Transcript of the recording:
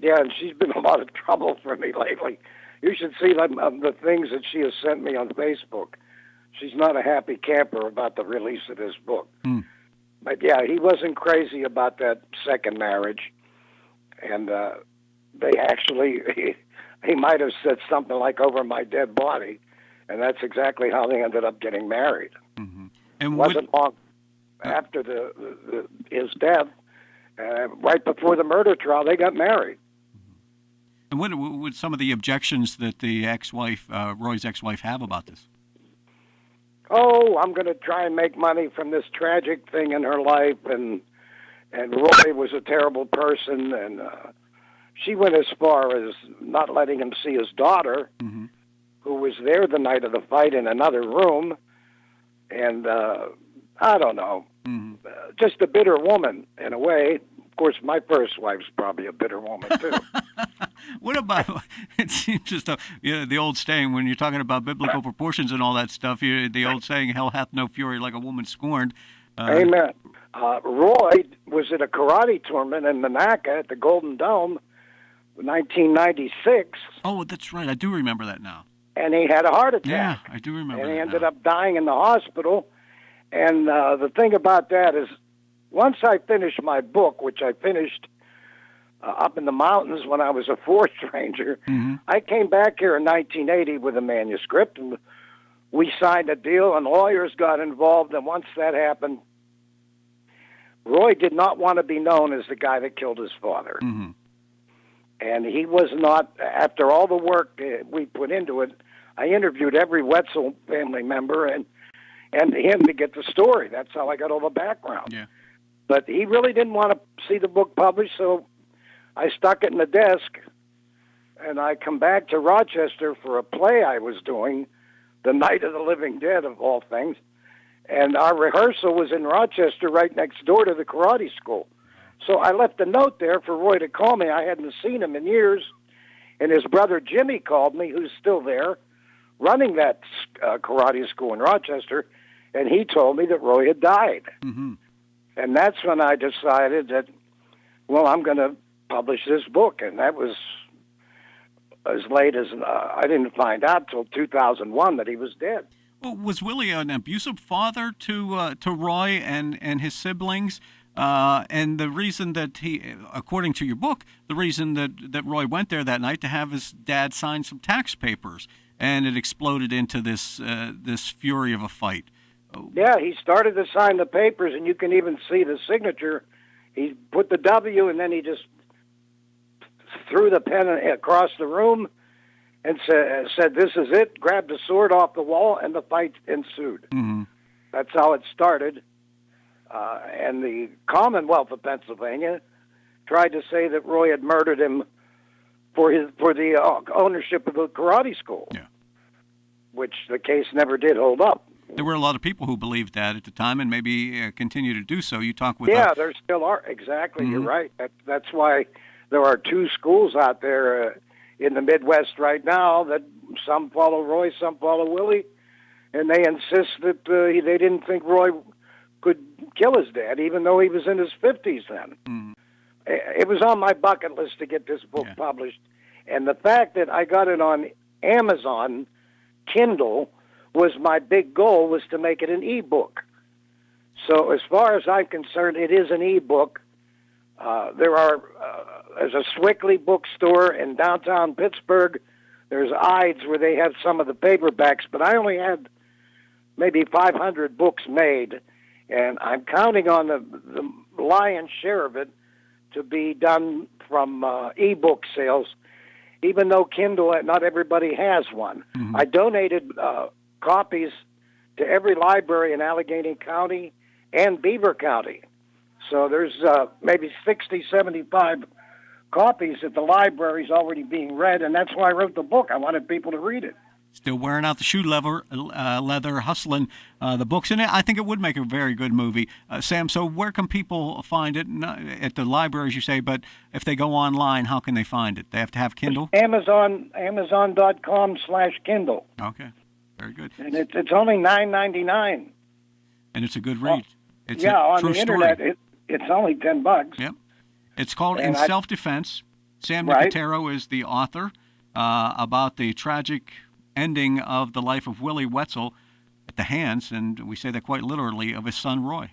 Yeah, and she's been in a lot of trouble for me lately. You should see the things that she has sent me on Facebook. She's not a happy camper about the release of this book. Mm. But yeah, he wasn't crazy about that second marriage. And they actually, he might have said something like, over my dead body. And that's exactly how they ended up getting married. Mm-hmm. And it wasn't long after his death, right before the murder trial, they got married. And what would some of the objections that the ex-wife, Roy's ex-wife, have about this? Oh, I'm going to try and make money from this tragic thing in her life, and Roy was a terrible person, and she went as far as not letting him see his daughter, mm-hmm. who was there the night of the fight in another room, and I don't know, mm-hmm. Just a bitter woman in a way. Of course, my first wife's probably a bitter woman too. What about, it seems just the old saying, when you're talking about biblical proportions and all that stuff, the old saying, hell hath no fury like a woman scorned. Amen. Roy was at a karate tournament in Monaco at the Golden Dome, 1996. Oh, that's right. I do remember that now. And he had a heart attack. Yeah, I do remember that. And he ended up dying in the hospital. And the thing about that is, once I finished my book, which I finished up in the mountains when I was a forest ranger, mm-hmm. I came back here in 1980 with a manuscript, and we signed a deal, and lawyers got involved. And once that happened, Roy did not want to be known as the guy that killed his father. Mm-hmm. And he was not, after all the work we put into it, I interviewed every Wetzel family member and him to get the story. That's how I got all the background. Yeah. But he really didn't want to see the book published, so I stuck it in the desk, and I come back to Rochester for a play I was doing, The Night of the Living Dead, of all things, and our rehearsal was in Rochester right next door to the karate school. So I left a note there for Roy to call me. I hadn't seen him in years, and his brother Jimmy called me, who's still there, running that karate school in Rochester, and he told me that Roy had died. Mm-hmm. And that's when I decided that, well, I'm going to publish this book. And that was as late as I didn't find out till 2001 that he was dead. Well, was Willie an abusive father to Roy and his siblings? And the reason that he, according to your book, the reason that Roy went there that night to have his dad sign some tax papers, and it exploded into this fury of a fight. Yeah, he started to sign the papers, and you can even see the signature. He put the W, and then he just threw the pen across the room and said, "This is it," grabbed the sword off the wall, and the fight ensued. Mm-hmm. That's how it started. And the Commonwealth of Pennsylvania tried to say that Roy had murdered him for the ownership of the karate school, yeah. Which the case never did hold up. There were a lot of people who believed that at the time, and maybe continue to do so. You talk with there still are. Exactly, mm-hmm. You're right. That's why there are two schools out there in the Midwest right now that some follow Roy, some follow Willie, and they insist that they didn't think Roy could kill his dad, even though he was in his 50s then. Mm-hmm. It was on my bucket list to get this book published, and the fact that I got it on Amazon Kindle was my big goal, was to make it an e-book. So as far as I'm concerned, it is an e-book. There's a Swickley bookstore in downtown Pittsburgh. There's Ides where they have some of the paperbacks, but I only had maybe 500 books made, and I'm counting on the lion's share of it to be done from e-book sales, even though Kindle, not everybody has one. Mm-hmm. I donated copies to every library in Allegheny County and Beaver County. So there's maybe 60, 75 copies at the libraries already being read, and that's why I wrote the book. I wanted people to read it. Still wearing out the shoe leather, hustling the books in it. I think it would make a very good movie. Sam, so where can people find it? At the libraries, you say, but if they go online, how can they find it? They have to have Kindle? Amazon.com/Kindle. Okay, very good. And it's only $9.99. And it's a good read. It's on true the internet, story. it's only $10. Yep. It's called In Self-Defense, Sam Right. Nicotero is the author about the tragic ending of the life of Willie Wetzel at the hands, and we say that quite literally, of his son Roy.